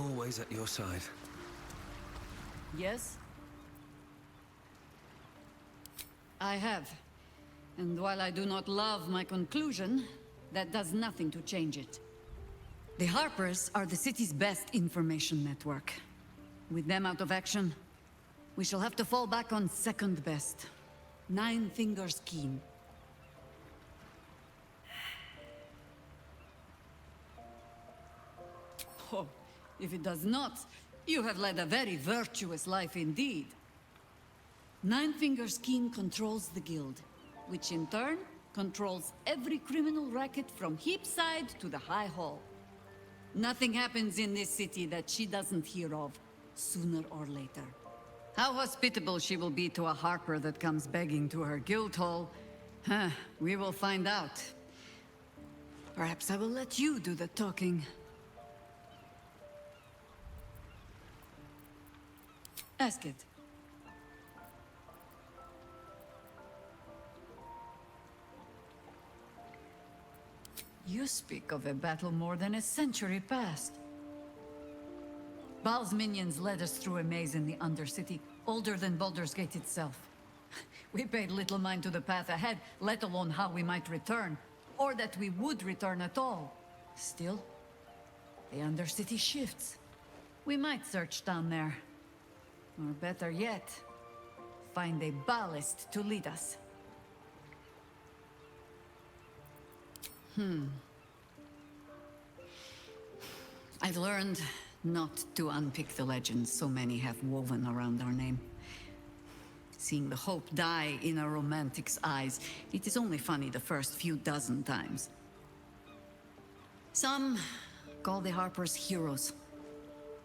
always at your side. Yes? I have. And while I do not love my conclusion, that does nothing to change it. The Harpers are the city's best information network. With them out of action, we shall have to fall back on second best. Nine Fingers Keen. Oh, if it does not, you have led a very virtuous life indeed. Nine Fingers Keen controls the guild, which in turn controls every criminal racket from Heapside to the High Hall. Nothing happens in this city that she doesn't hear of, sooner or later. How hospitable she will be to a Harper that comes begging to her guild hall, we will find out. Perhaps I will let you do the talking. Ask it. You speak of a battle more than a century past. Baal's minions led us through a maze in the Undercity, older than Baldur's Gate itself. We paid little mind to the path ahead, let alone how we might return, or that we would return at all. Still, the Undercity shifts. We might search down there. Or better yet, find a ballast to lead us. I've learned not to unpick the legends so many have woven around our name. Seeing the hope die in a romantic's eyes, it is only funny the first few dozen times. Some call the Harpers heroes.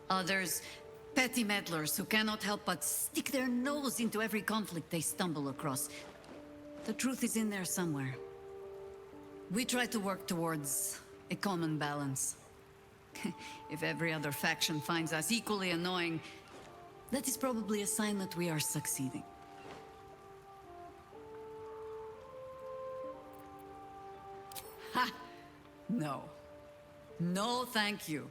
Others, petty meddlers who cannot help but stick their nose into every conflict they stumble across. The truth is in there somewhere. We try to work towards a common balance. If every other faction finds us equally annoying, that is probably a sign that we are succeeding. Ha! No. No, thank you.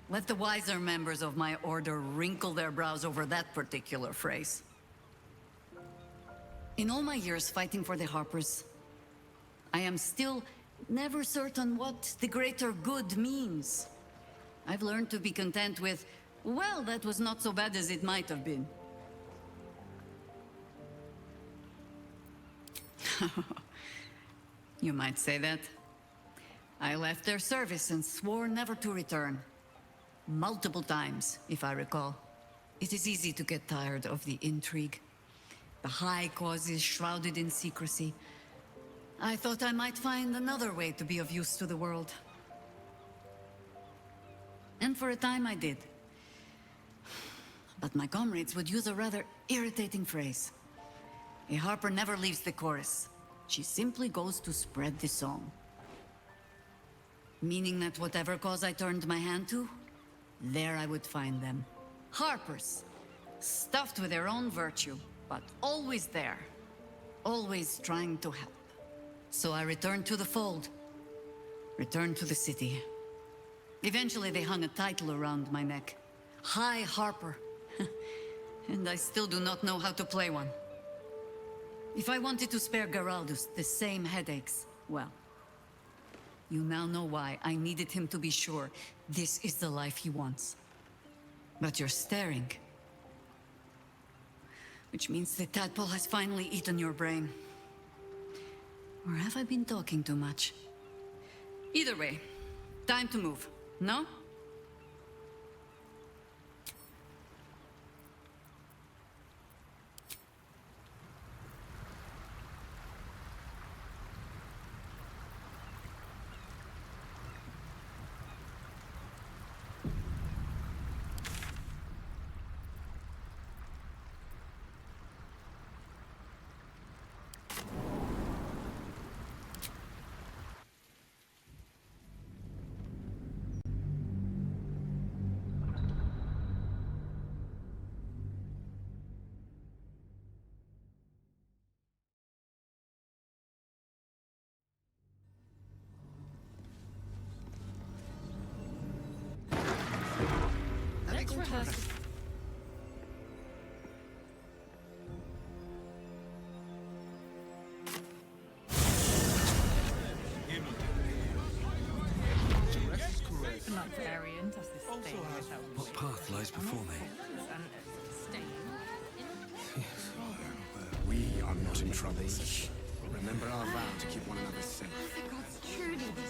Let the wiser members of my order wrinkle their brows over that particular phrase. In all my years fighting for the Harpers, I am still never certain what the greater good means. I've learned to be content with, well, that was not so bad as it might have been. You might say that. I left their service and swore never to return. Multiple times, if I recall. It is easy to get tired of the intrigue. The high causes shrouded in secrecy. I thought I might find another way to be of use to the world. And for a time I did. But my comrades would use a rather irritating phrase. A Harper never leaves the chorus. She simply goes to spread the song. Meaning that whatever cause I turned my hand to, there I would find them. Harpers, stuffed with their own virtue, but always there. Always trying to help. So I returned to the fold. Returned to the city. Eventually they hung a title around my neck. High Harper. And I still do not know how to play one. If I wanted to spare Geraldus the same headaches, well, you now know why I needed him to be sure this is the life he wants. But you're staring. Which means the tadpole has finally eaten your brain. Or have I been talking too much? Either way, time to move, no? What path lies before me? We are not in trouble. Remember our vow to keep one another safe.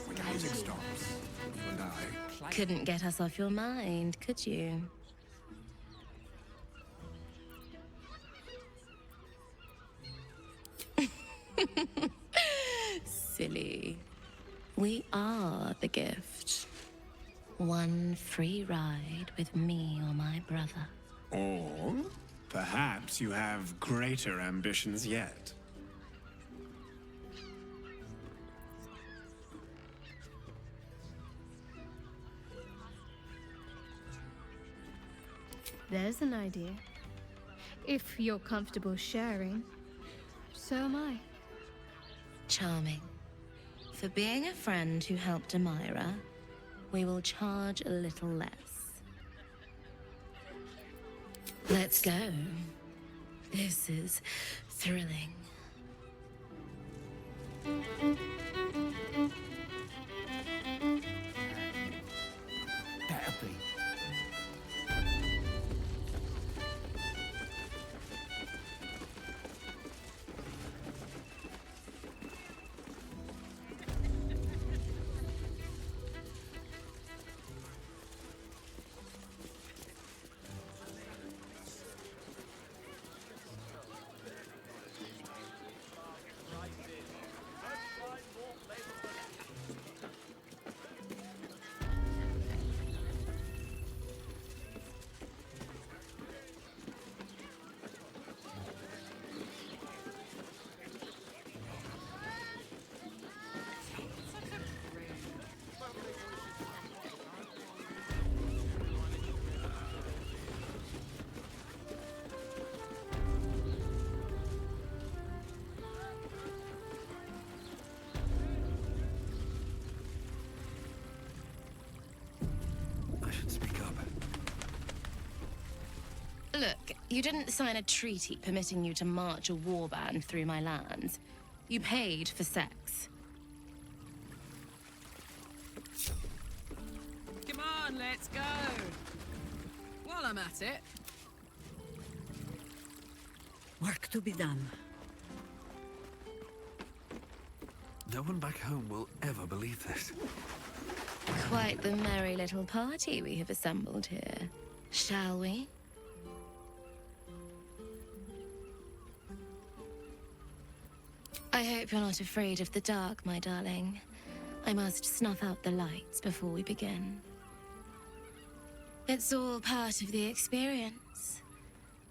When the music stops, you and I... Couldn't get us off your mind, could you? Silly. We are the gift. One free ride with me or my brother. Or perhaps you have greater ambitions yet. There's an idea. If you're comfortable sharing, so am I. Charming. For being a friend who helped Amira, we will charge a little less. Let's go. This is thrilling. That'll be. I should speak up. Look, you didn't sign a treaty permitting you to march a warband through my lands. You paid for sex. Come on, let's go. While I'm at it. Work to be done. No one back home will ever believe this. Quite the merry little party we have assembled here. Shall we? I hope you're not afraid of the dark, my darling. I must snuff out the lights before we begin. It's all part of the experience.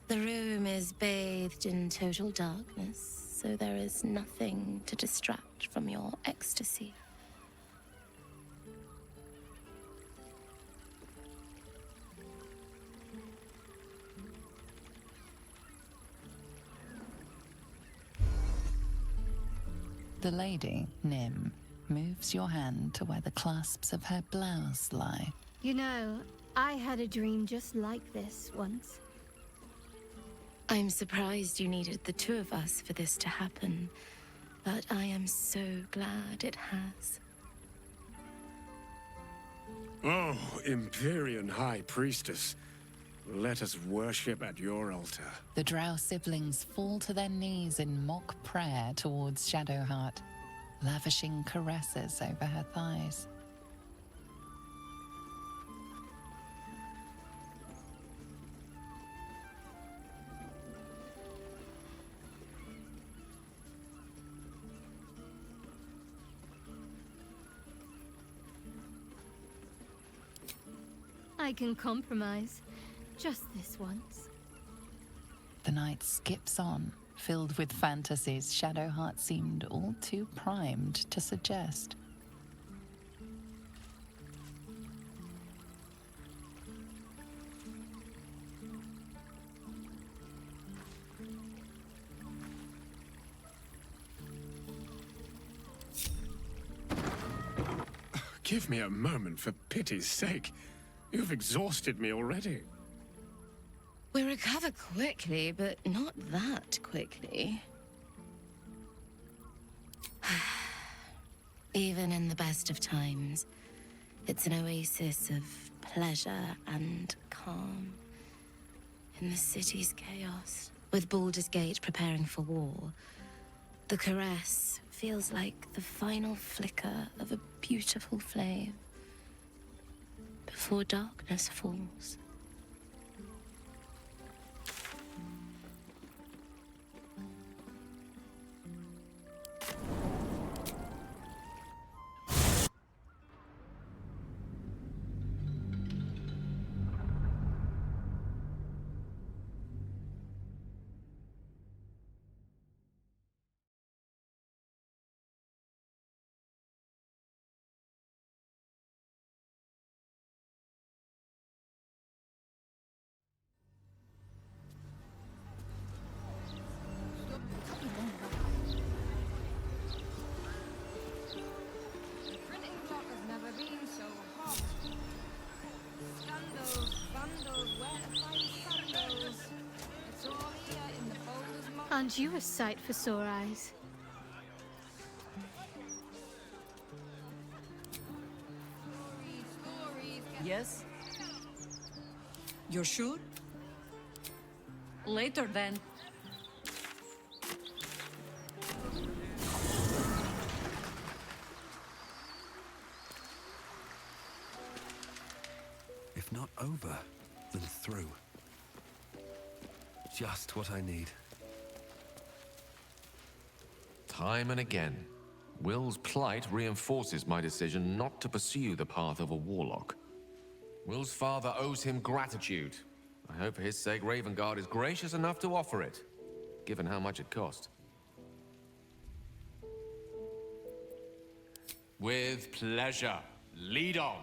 The room is bathed in total darkness, so there is nothing to distract from your ecstasy. The lady, Nim, moves your hand to where the clasps of her blouse lie. You know, I had a dream just like this once. I'm surprised you needed the two of us for this to happen, but I am so glad it has. Oh, Empyrean High Priestess, let us worship at your altar. The Drow siblings fall to their knees in mock prayer towards Shadowheart, lavishing caresses over her thighs. I can compromise. Just this once. The night skips on, filled with fantasies Shadowheart seemed all too primed to suggest. Give me a moment, for pity's sake. You've exhausted me already. We recover quickly, but not that quickly. Even in the best of times, it's an oasis of pleasure and calm. In the city's chaos, with Baldur's Gate preparing for war, the caress feels like the final flicker of a beautiful flame before darkness falls. Aren't you a sight for sore eyes? Yes? You're sure? Later then. If not over, then through. Just what I need. Time and again, Will's plight reinforces my decision not to pursue the path of a warlock. Will's father owes him gratitude. I hope for his sake Ravengard is gracious enough to offer it, given how much it cost. With pleasure. Lead on.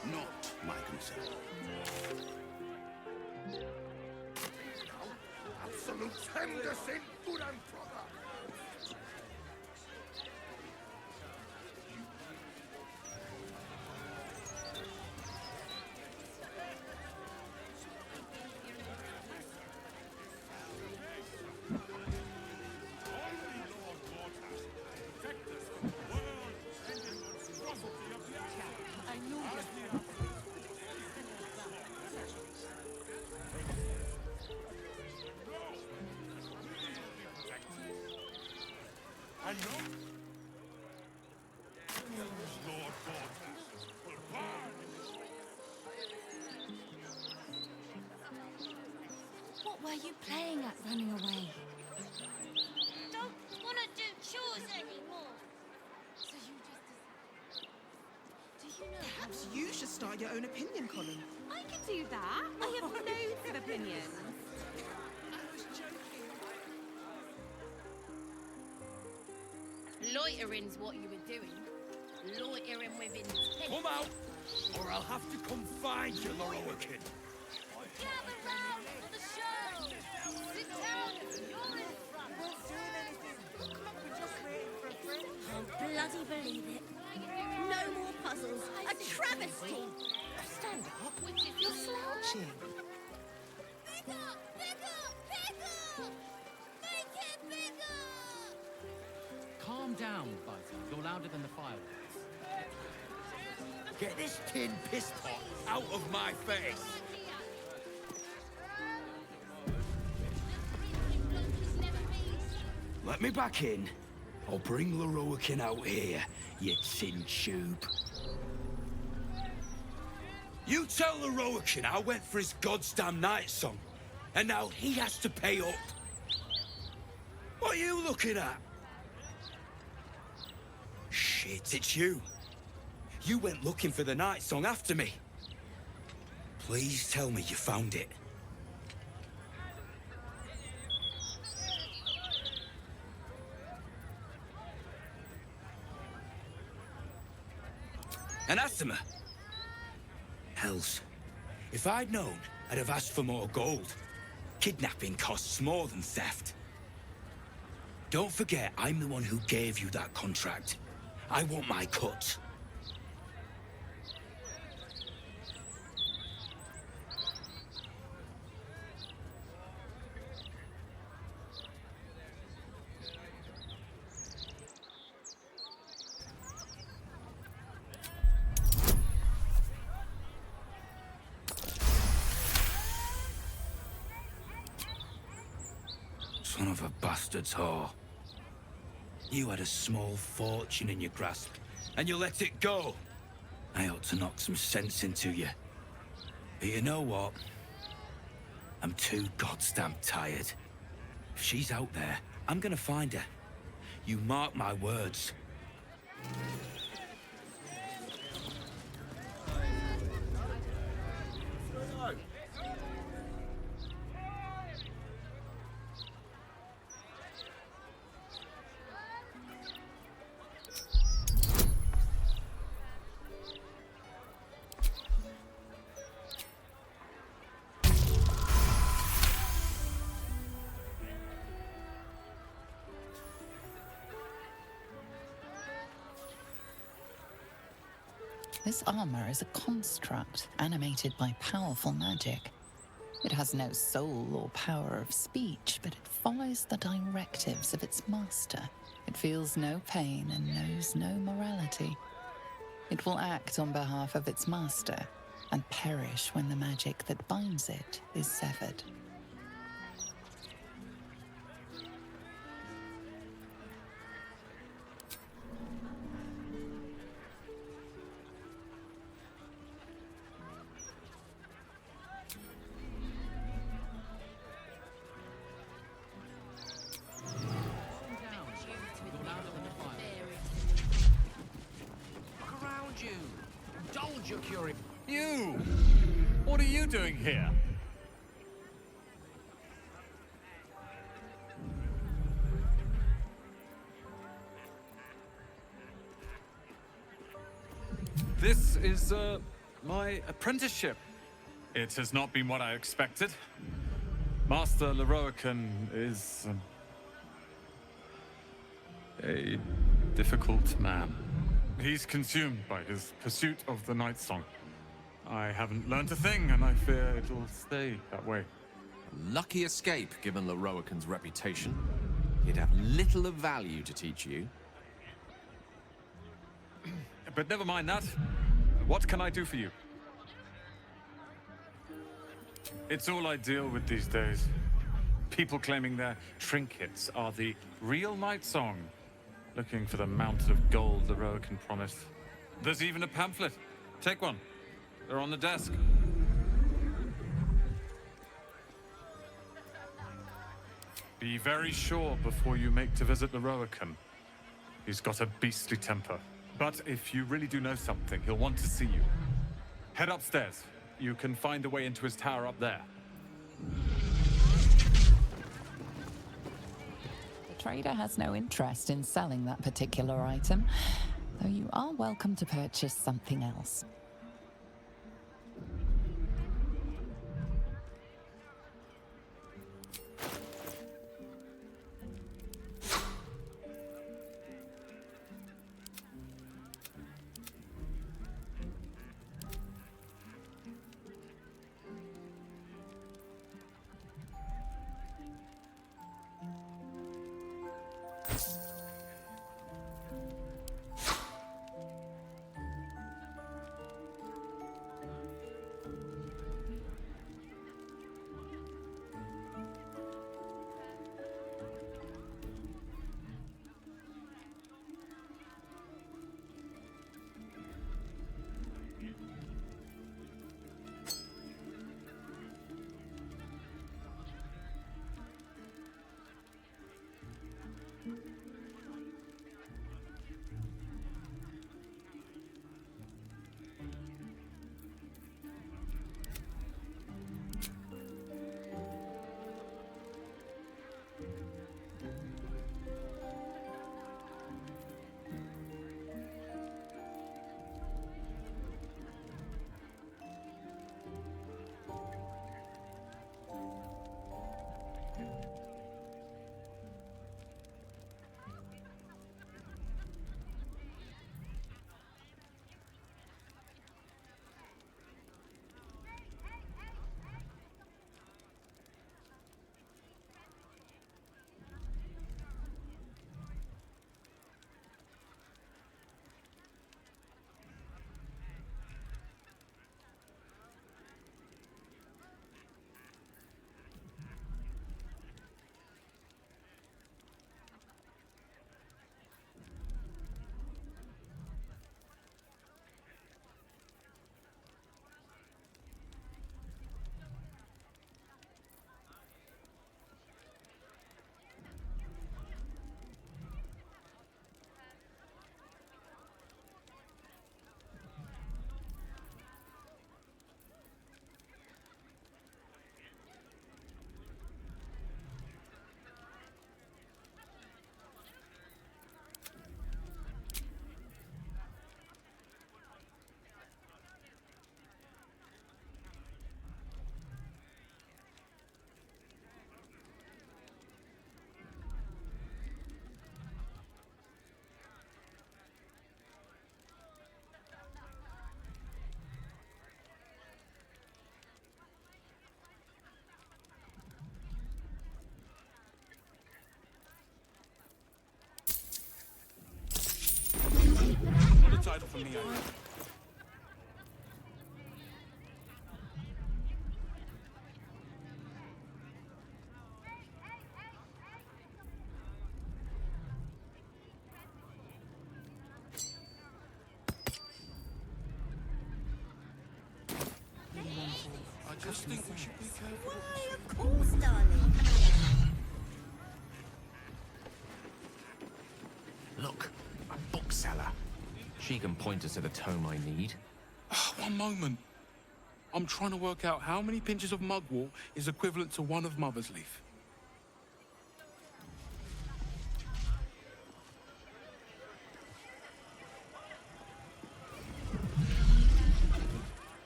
Not my concern. Absolute Henderson, good and proper. What were you playing at running away? Don't want to do chores anymore. So you just... Do you you should start your own opinion column. I could do that. I have loads of opinions. Loitering's what you were doing. Loitering with intent. Come out, or I'll have to come find you, Lorowakin. Gather round for the show! Sit down, you're in front. I'll bloody believe it. No more puzzles. A travesty. Stand up. You're slouching. Bigger! Bigger! Bigger! Make it bigger! Calm down, Fighter. You're louder than the fireworks. Get this tin piss pot out of my face. Let me back in. I'll bring Lorowakin out here, you tin tube. You tell Lorowakin I went for his goddamn night song, and now he has to pay up. What are you looking at? Shit, it's you. You went looking for the night song after me. Please tell me you found it. Anathema. Hells. If I'd known, I'd have asked for more gold. Kidnapping costs more than theft. Don't forget, I'm the one who gave you that contract. I want my cut. Son of a bastard's whore. You had a small fortune in your grasp, and you let it go. I ought to knock some sense into you. But you know what? I'm too goddamn tired. If she's out there, I'm gonna find her. You mark my words. This armor is a construct animated by powerful magic. It has no soul or power of speech, but it follows the directives of its master. It feels no pain and knows no morality. It will act on behalf of its master and perish when the magic that binds it is severed. You! What are you doing here? This is, my apprenticeship. It has not been what I expected. Master Lorowakin is a difficult man. He's consumed by his pursuit of the Night Song. I haven't learned a thing, and I fear it'll stay that way. A lucky escape, given Lorowakin's reputation. He'd have little of value to teach you. But never mind that. What can I do for you? It's all I deal with these days. People claiming their trinkets are the real Night Song, looking for the mountain of gold Lorowakin promised. There's even a pamphlet. Take one. They're on the desk. Be very sure before you make to visit Lorowakin. He's got a beastly temper. But if you really do know something, he'll want to see you. Head upstairs. You can find the way into his tower up there. The trader has no interest in selling that particular item, though you are welcome to purchase something else. What a title for me, I know. I just think we should be careful. Why, of course, darling. Look, a bookseller. She can point us to the tome I need. One moment. I'm trying to work out how many pinches of mugwort is equivalent to one of Mother's Leaf.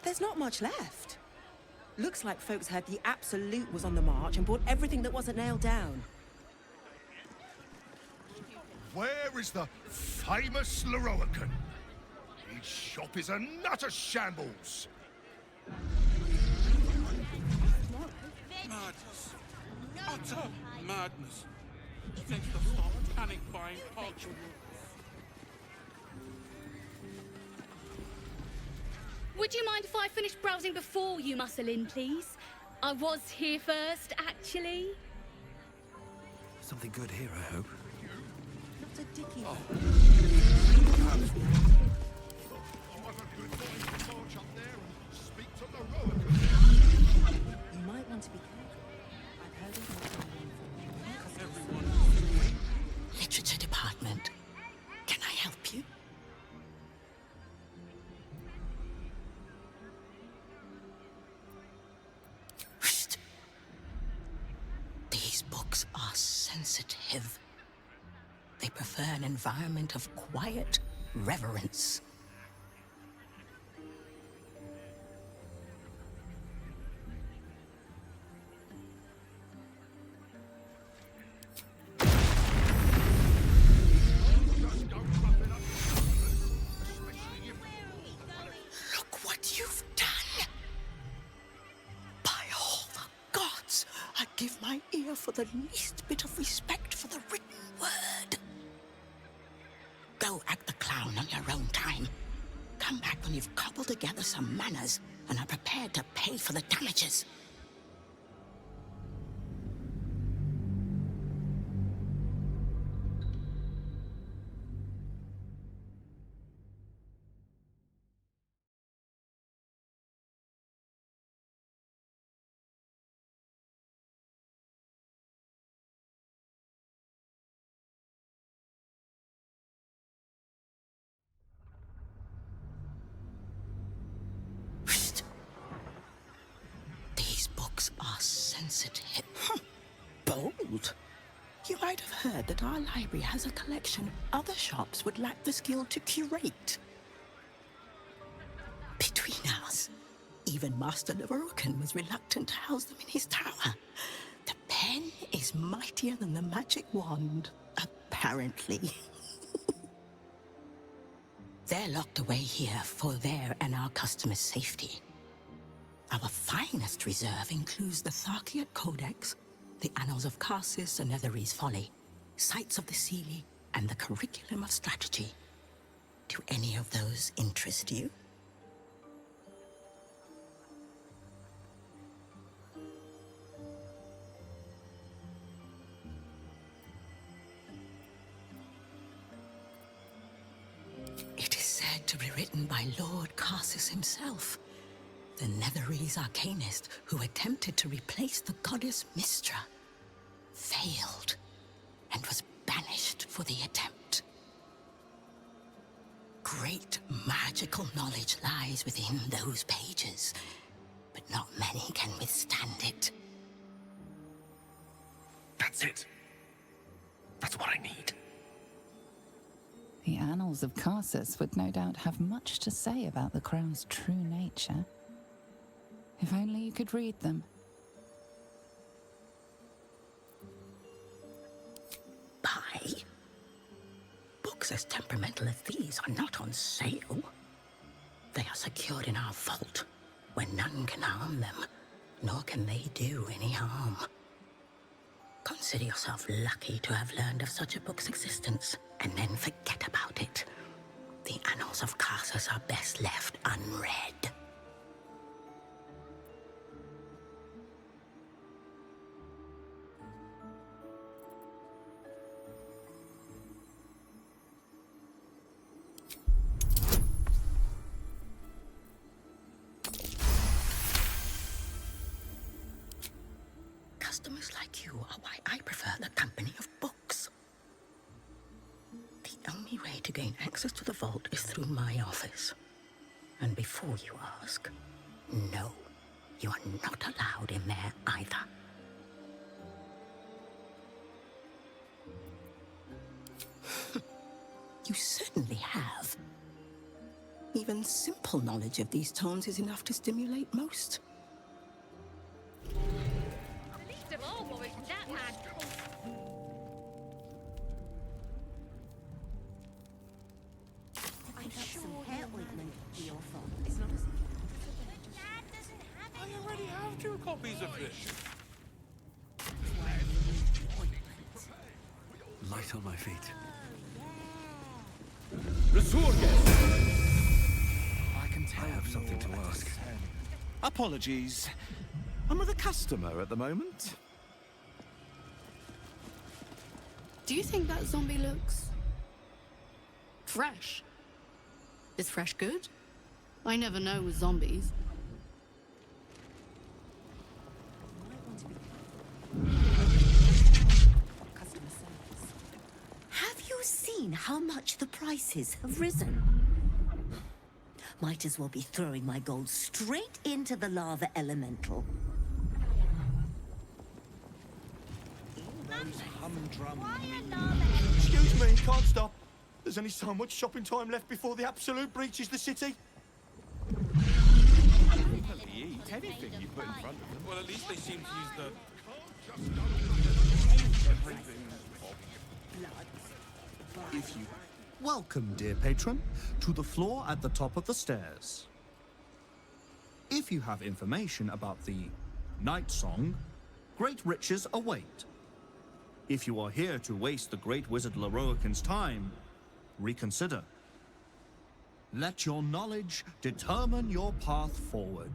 There's not much left. Looks like folks heard the Absolute was on the march and bought everything that wasn't nailed down. Where is the famous Leroican? His shop is a nutter shambles. Madness. Utter madness. He needs to stop panic buying parchment. Would you mind if I finished browsing before you muscle in, please? I was here first, actually. Something good here, I hope. Not a dicky. You might want to be careful. I've heard of more. Literature department. Can I help you? live. They prefer an environment of quiet reverence. Look what you've done! By all the gods, I'd give my ear for the least bit of respect for the written word. Go act the clown on your own time. Come back when you've cobbled together some manners and are prepared to pay for the damages. These books are sensitive. Bold. You might have heard that our library has a collection other shops would lack the skill to curate. Between us, even Master Leverokan was reluctant to house them in his tower. The pen is mightier than the magic wand, apparently. They're locked away here for their and our customers' safety. Our finest reserve includes the Tharkiot Codex, the Annals of Karsus and Netherese Folly, Sights of the Seelie, and the Curriculum of Strategy. Do any of those interest you? It is said to be written by Lord Karsus himself, the Netherese arcanist who attempted to replace the goddess Mystra, failed, and was banished for the attempt. Great magical knowledge lies within those pages, but not many can withstand it. That's it. That's what I need. The Annals of Karsus would no doubt have much to say about the crown's true nature. If only you could read them. Buy? Books as temperamental as these are not on sale. They are secured in our vault, where none can harm them, nor can they do any harm. Consider yourself lucky to have learned of such a book's existence, and then forget about it. The Annals of Karsus are best left unread. Customers like you are why I prefer the company of books. The only way to gain access to the vault is through my office. And before you ask, no, you are not allowed in there either. You certainly have. Even simple knowledge of these tones is enough to stimulate most. Least of all was that man. I got some hair ointment for your phone. It's not as... Dad doesn't have it. I already have 2 copies of this. Light on my feet. I can tell I have something to ask. Apologies. I'm with a customer at the moment. Do you think that zombie looks fresh? Is fresh good? I never know with zombies. Customer service. Have you seen how much the prices have risen? Might as well be throwing my gold straight into the lava elemental. Humdrum. Excuse me, can't stop. There's only so much shopping time left before the absolute breaches the city. Eat anything you put in front of them. Well, at least they seem to use the... If you... Welcome, dear patron, to the floor at the top of the stairs. If you have information about the Night Song, great riches await. If you are here to waste the great wizard Leroican's time, reconsider. Let your knowledge determine your path forward.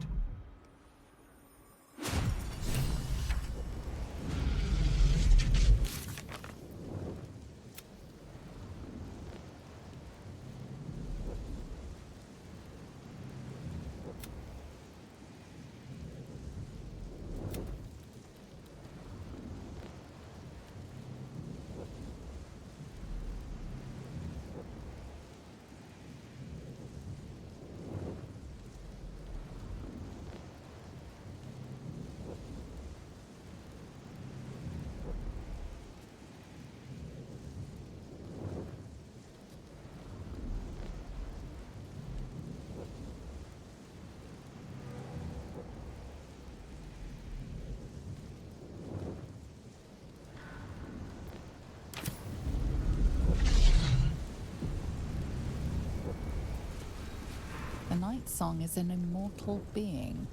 The Night Song is an immortal being,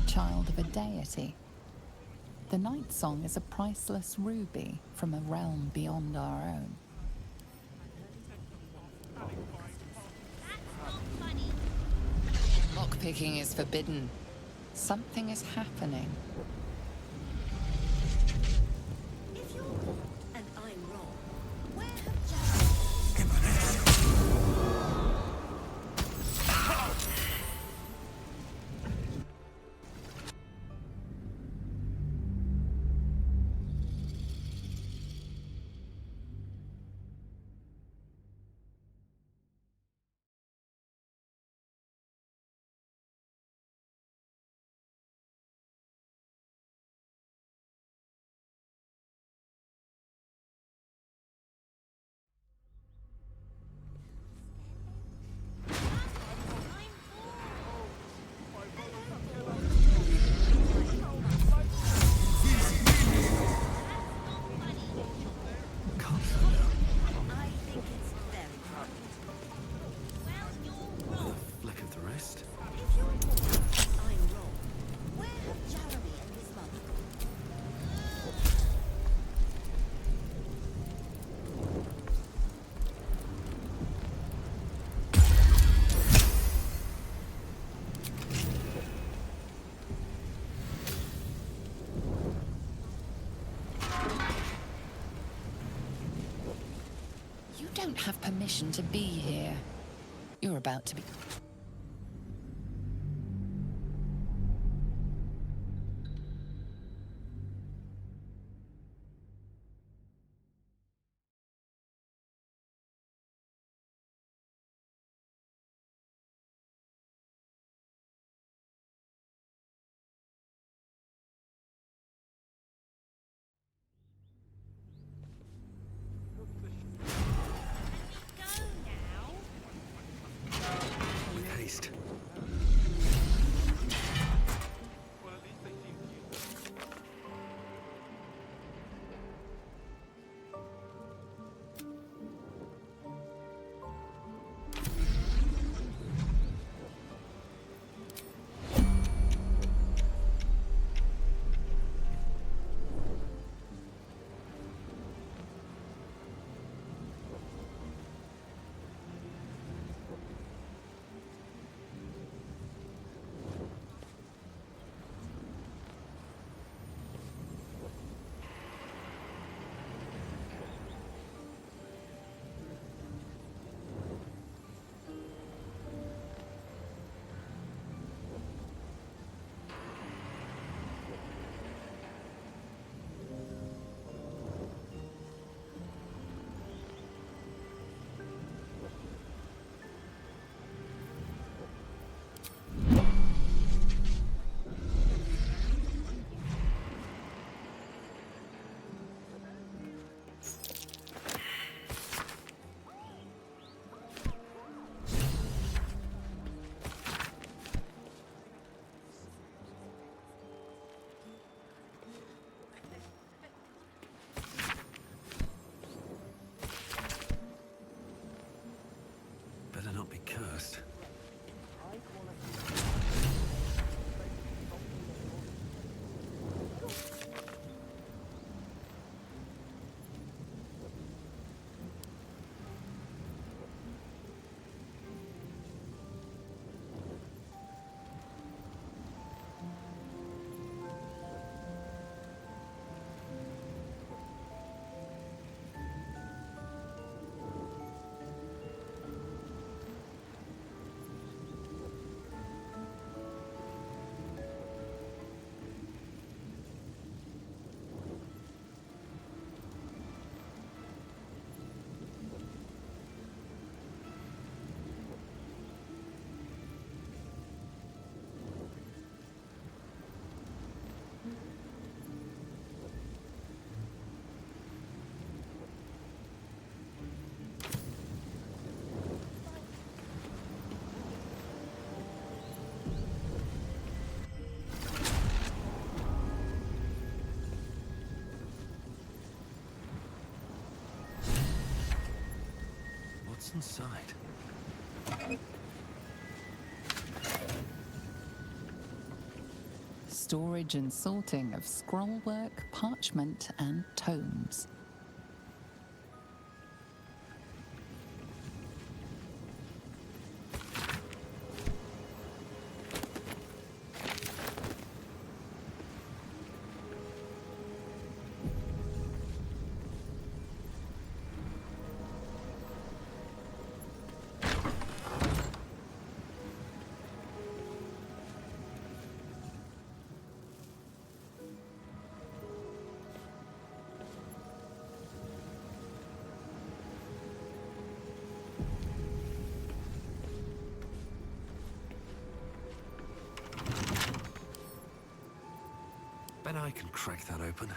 child of a deity. The Night Song is a priceless ruby from a realm beyond our own. Lockpicking is forbidden. Something is happening. If you're wrong and I'm wrong, where have You don't have permission to be here. You're about to be... cursed. What's inside? Storage and sorting of scrollwork, parchment, and tomes. Bet I can crack that open.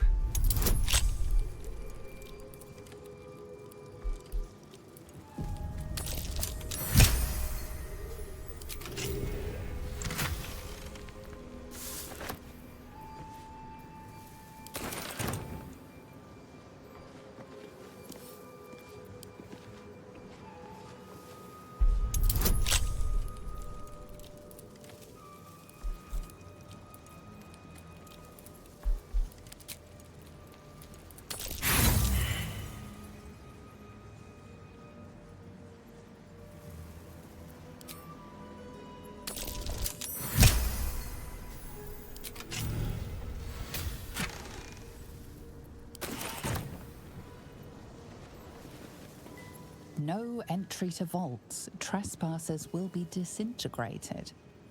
No entry to vaults. Trespassers will be disintegrated.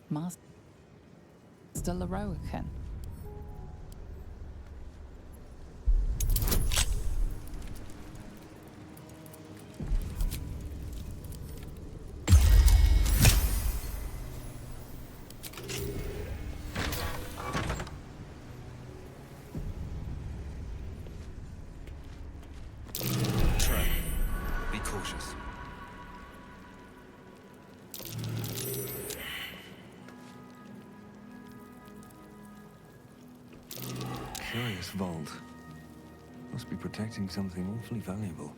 Master Leroican. Trey, be cautious. Curious vault. Must be protecting something awfully valuable.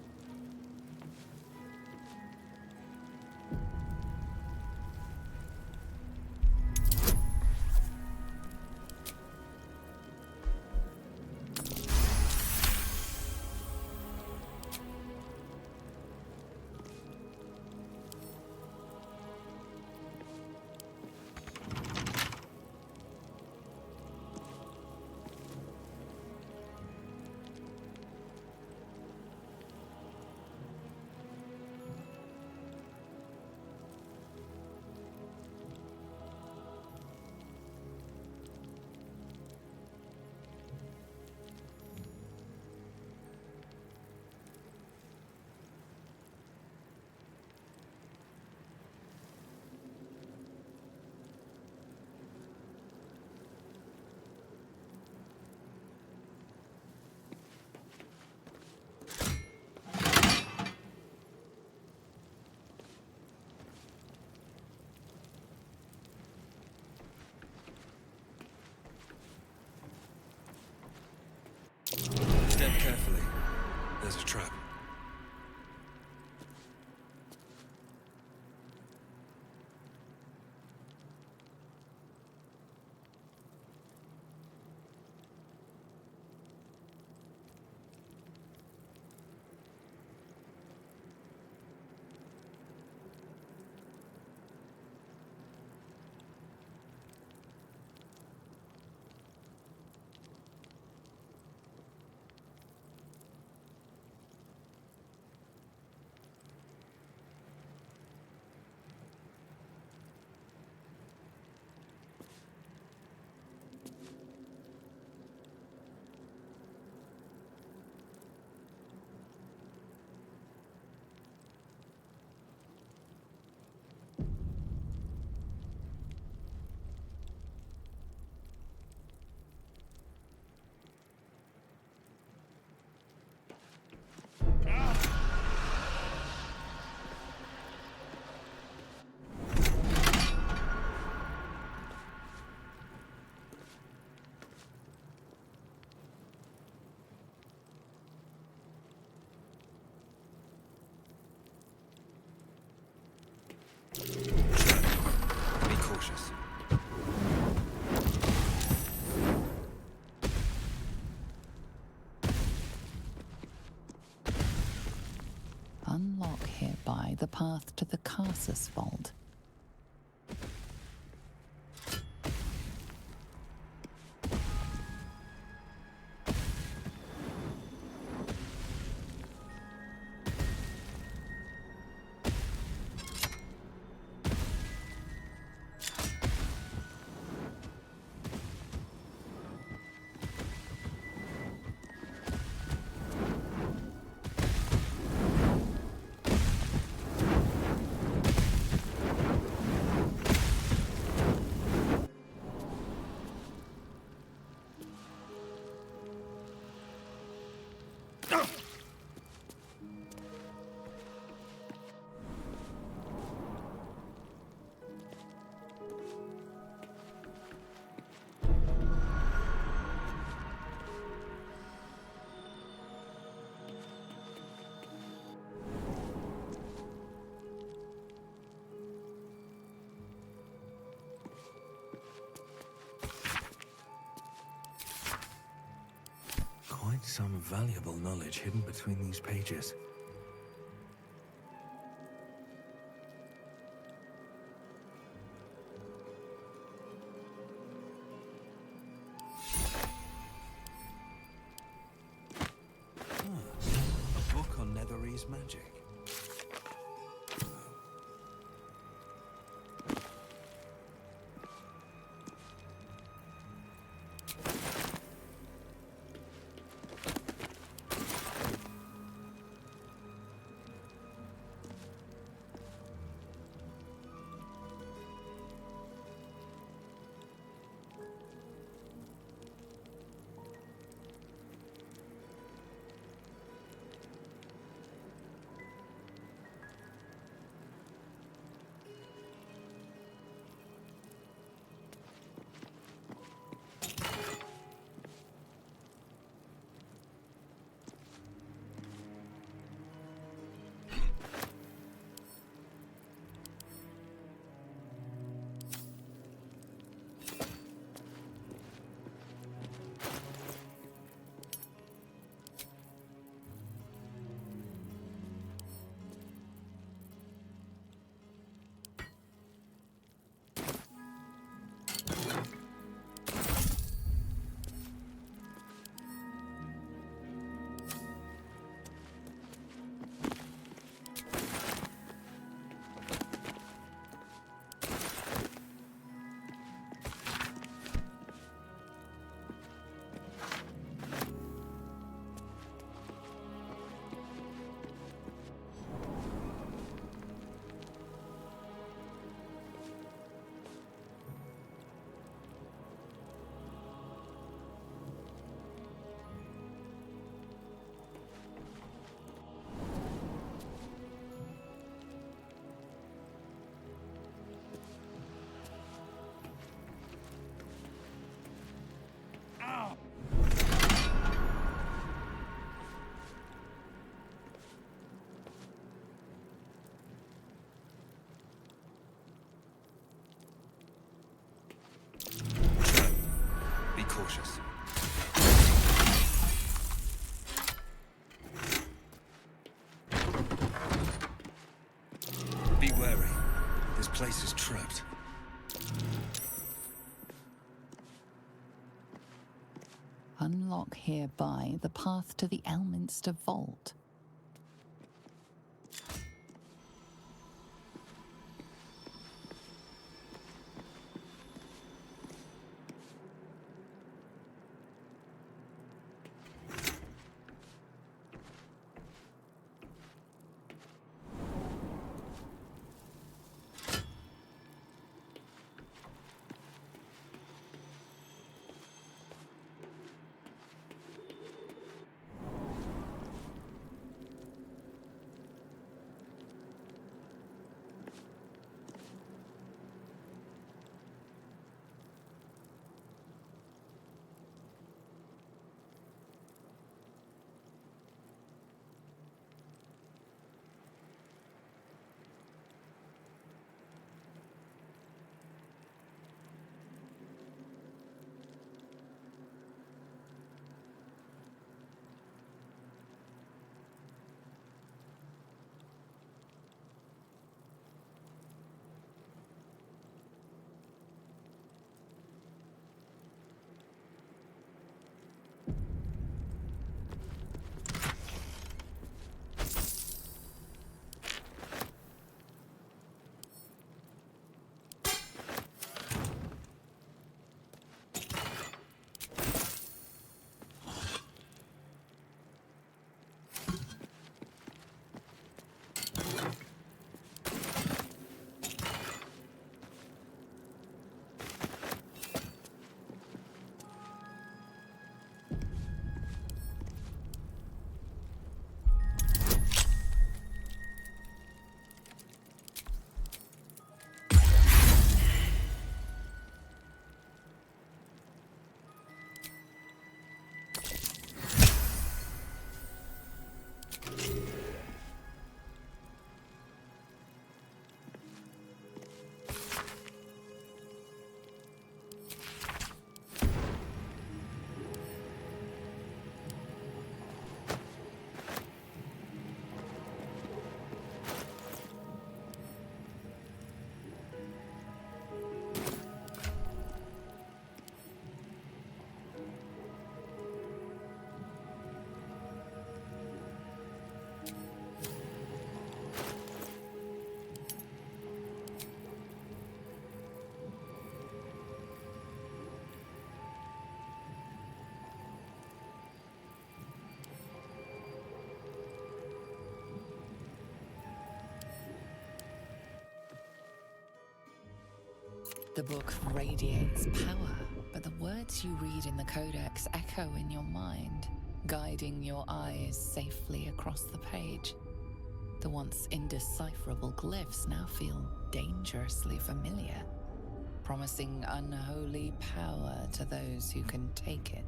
the path to the Carsus Vault. Quite some valuable knowledge hidden between these pages. A book on Netherese magic. Be cautious. Be wary. This place is trapped. Unlock hereby the path to the Elminster Vault. The book radiates power, but the words you read in the codex echo in your mind, guiding your eyes safely across the page. The once indecipherable glyphs now feel dangerously familiar, promising unholy power to those who can take it.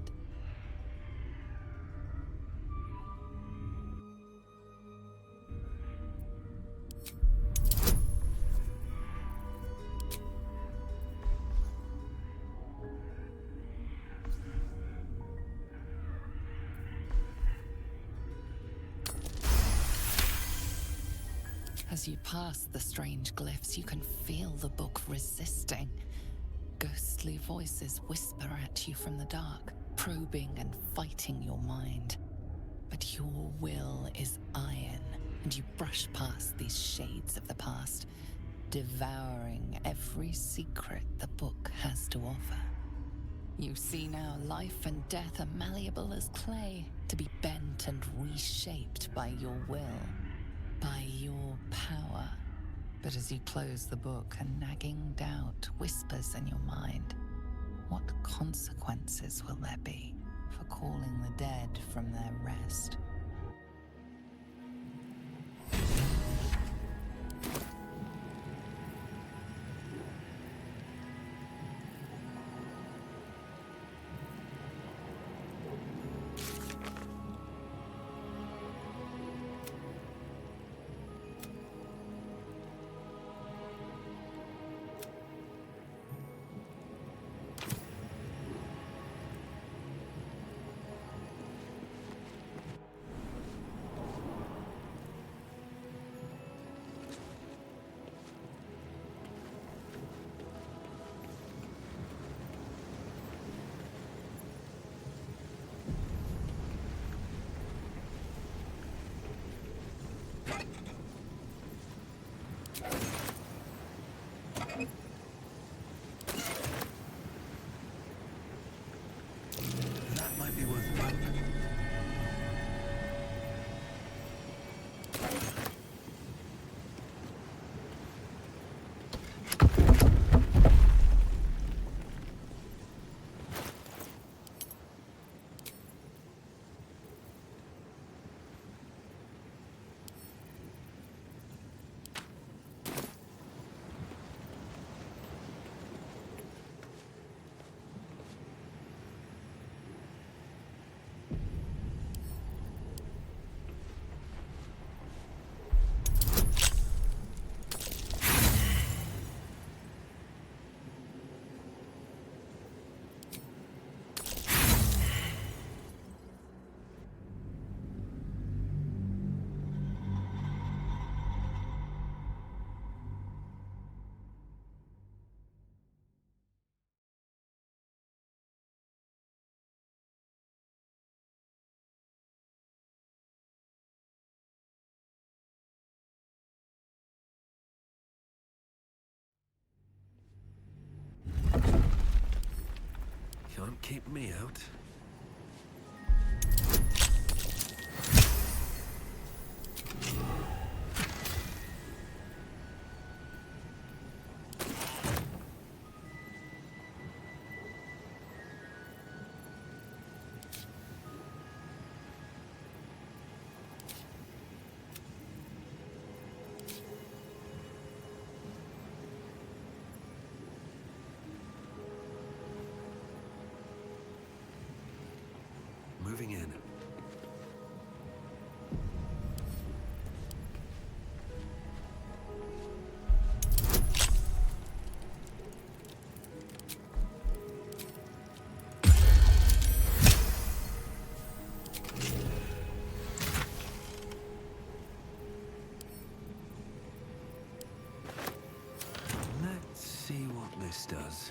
As you pass the strange glyphs, you can feel the book resisting. Ghostly voices whisper at you from the dark, probing and fighting your mind. But your will is iron, and you brush past these shades of the past, devouring every secret the book has to offer. You see now life and death are malleable as clay, to be bent and reshaped by your will, by your power. But as you close the book, a nagging doubt whispers in your mind. What consequences will there be for calling the dead from their rest? That might be worth a look. Can't keep me out. Moving in. Let's see what this does.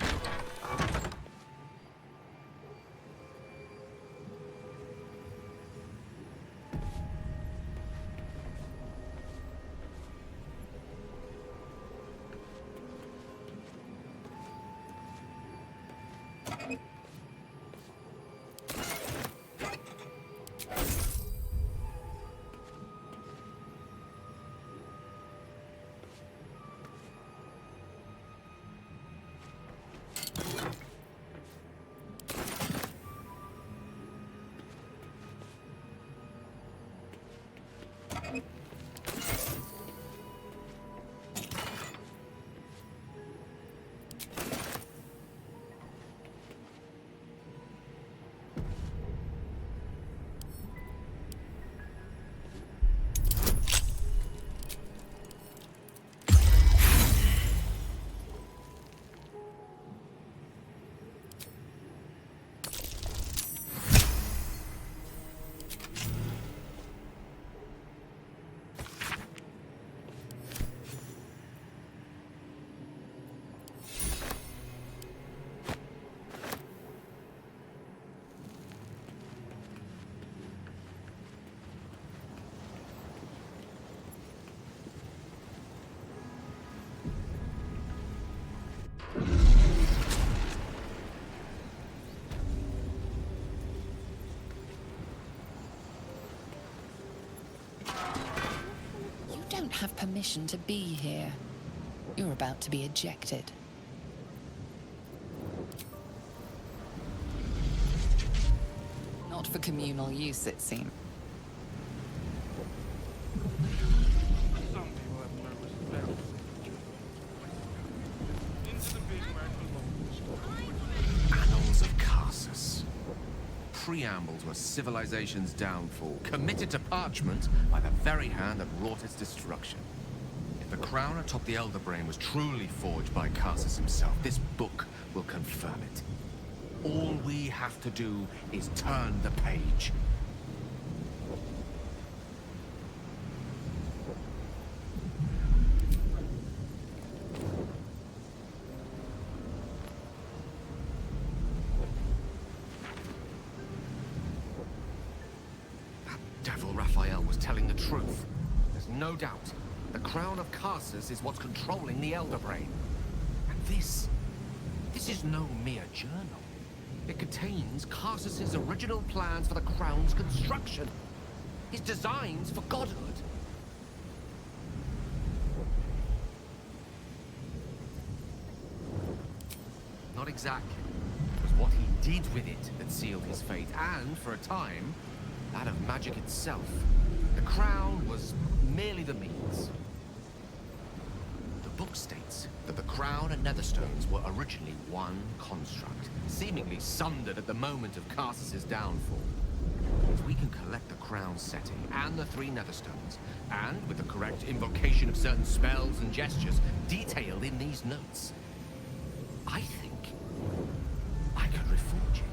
have permission to be here. You're about to be ejected. Not for communal use, it seems. Annals of Carsus. Preamble to a civilization's downfall, committed to parchment by the very hand that wrought its destruction. If the crown atop the Elder Brain was truly forged by Carsus himself, this book will confirm it. All we have to do is turn the page. That devil Raphael was telling the truth. There's no doubt. The crown of Carsus is what's controlling the Elder Brain. And this is no mere journal. It contains Carsus's original plans for the crown's construction. His designs for godhood. Not exactly. It was what he did with it that sealed his fate, and, for a time, that of magic itself. The crown was merely the means. The book states that the crown and netherstones were originally one construct, seemingly sundered at the moment of Carsus's downfall. If we can collect the crown setting and the 3 netherstones, and with the correct invocation of certain spells and gestures detailed in these notes, I think I could reforge it.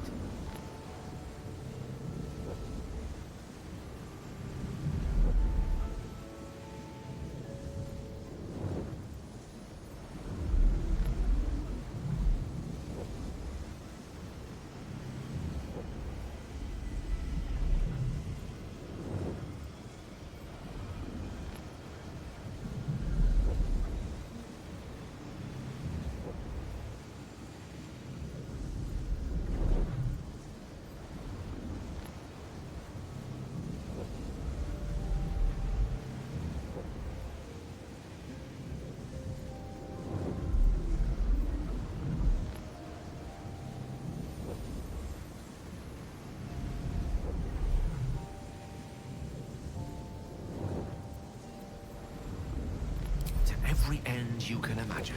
Every end you can imagine,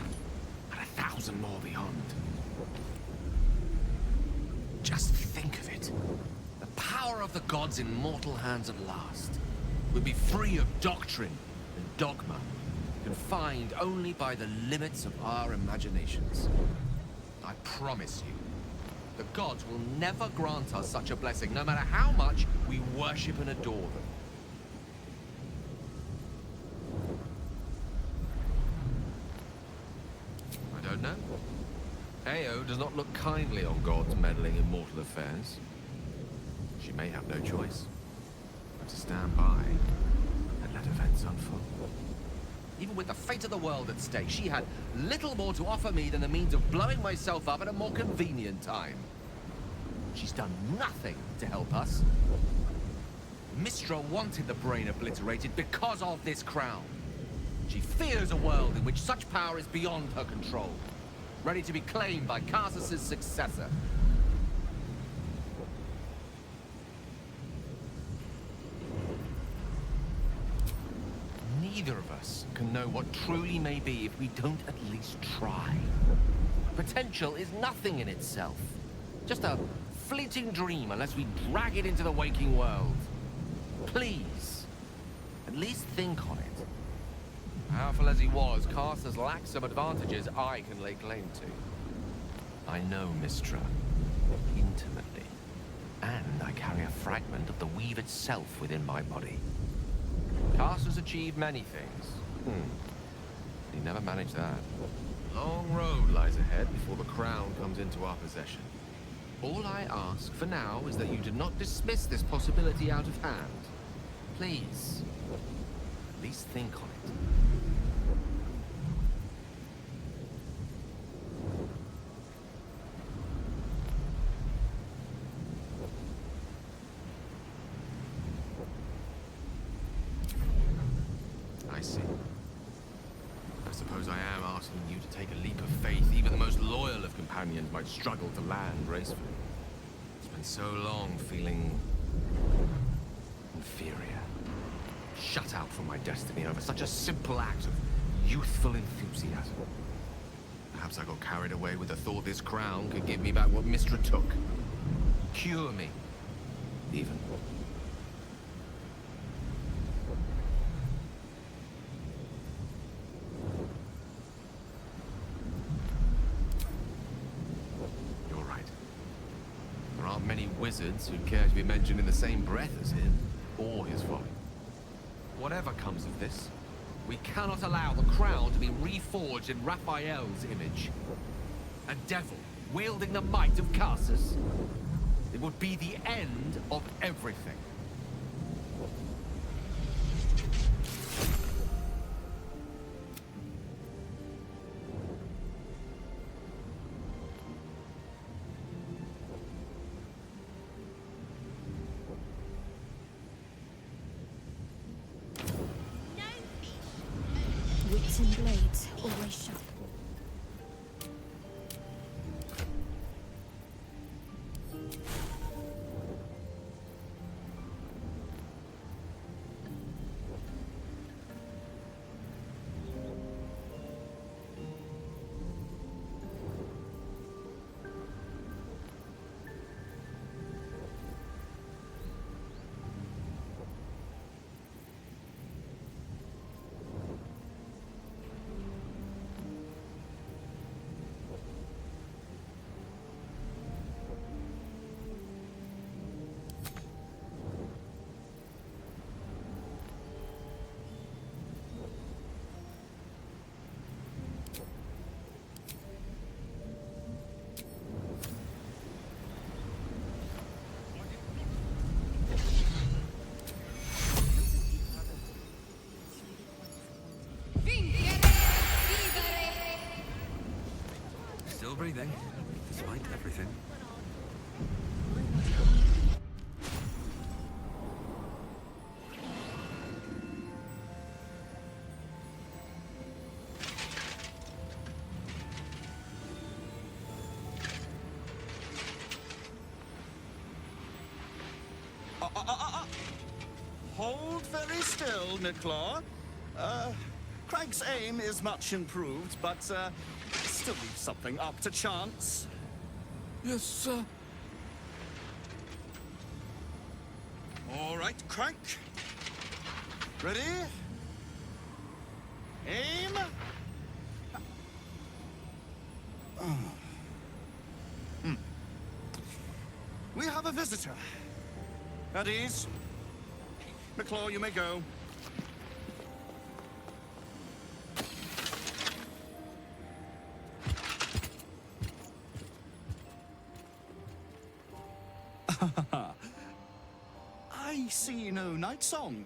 and 1,000 more beyond. Just think of it. The power of the gods in mortal hands at last. We'd be free of doctrine and dogma, confined only by the limits of our imaginations. I promise you, the gods will never grant us such a blessing, no matter how much we worship and adore them. No. Ao does not look kindly on gods meddling in mortal affairs. She may have no choice but to stand by and let events unfold. Even with the fate of the world at stake, she had little more to offer me than the means of blowing myself up at a more convenient time. She's done nothing to help us. Mistra wanted the brain obliterated because of this crown. She fears a world in which such power is beyond her control, ready to be claimed by Carsus's successor. Neither of us can know what truly may be if we don't at least try. Potential is nothing in itself, just a fleeting dream unless we drag it into the waking world. Please, at least think on it. Powerful as he was, Carsus lacks some advantages I can lay claim to. I know Mistra intimately, and I carry a fragment of the weave itself within my body. Carsus achieved many things. He never managed that. Long road lies ahead before the crown comes into our possession. All I ask for now is that you do not dismiss this possibility out of hand. Please, at least think on it. I see. suppose I am asking you to take a leap of faith. Even the most loyal of companions might struggle to land gracefully. It's been so long feeling inferior. Shut out from my destiny over such a simple act of youthful enthusiasm. Perhaps I got carried away with the thought this crown could give me back what Mistra took. Cure me, even. You're right. There aren't many wizards who care to be mentioned in the same breath as him, or his folly. Whatever comes of this, we cannot allow the crown to be reforged in Raphael's image. A devil wielding the might of Carsus. It would be the end of everything. Wits and blades always sharp. Still breathing, despite everything. Hold very still, Nicklaw. Craig's aim is much improved, but still leaves something up to chance. Yes, sir. All right, Crank. Ready? Aim. We have a visitor. At ease. McClaw, you may go. I see no night song.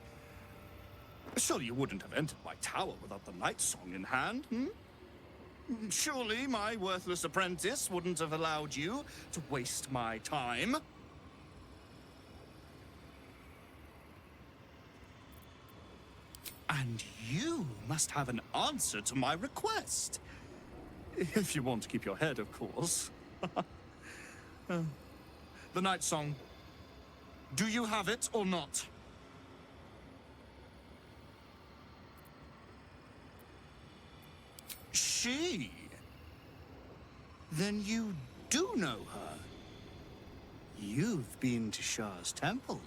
Surely you wouldn't have entered my tower without the night song in hand, hmm? Surely my worthless apprentice wouldn't have allowed you to waste my time. And you must have an answer to my request. If you want to keep your head, of course. The night song. Do you have it or not? She? Then you do know her. You've been to Shah's temple.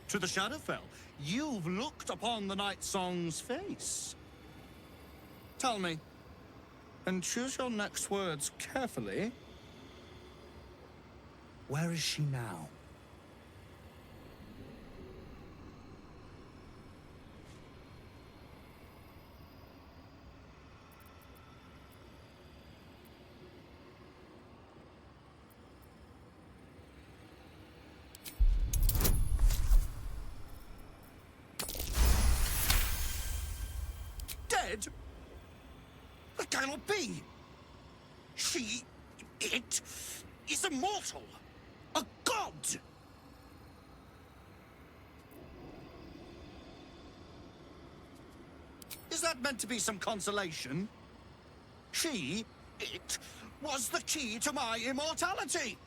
To the Shadowfell. You've looked upon the night song's face. Tell me, and choose your next words carefully. Where is she now? Dead? That cannot be. It is immortal. A god. Is that meant to be some consolation? It was the key to my immortality!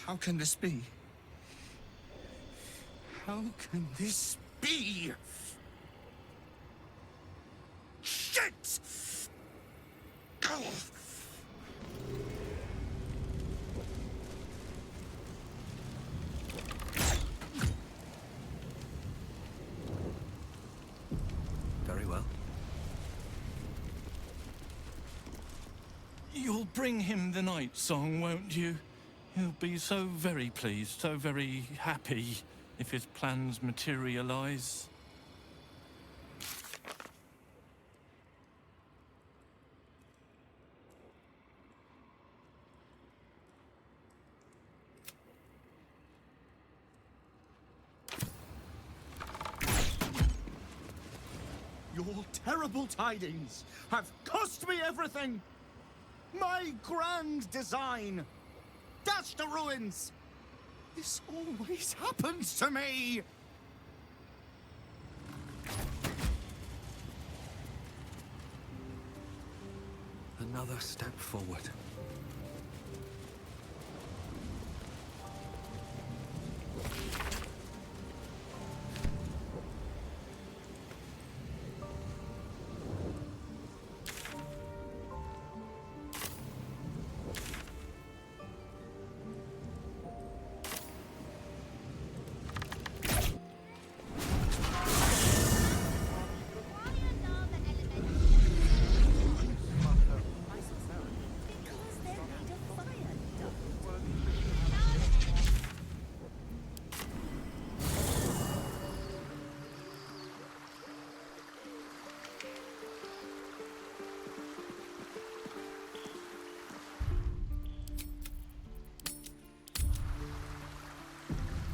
How can this be? How can this be? Shit! Ugh. Very well. You'll bring him the night song, won't you? He'll be so very pleased, so very happy if his plans materialize. Your terrible tidings have cost me everything! My grand design! Dashed to ruins! This always happens to me! Another step forward.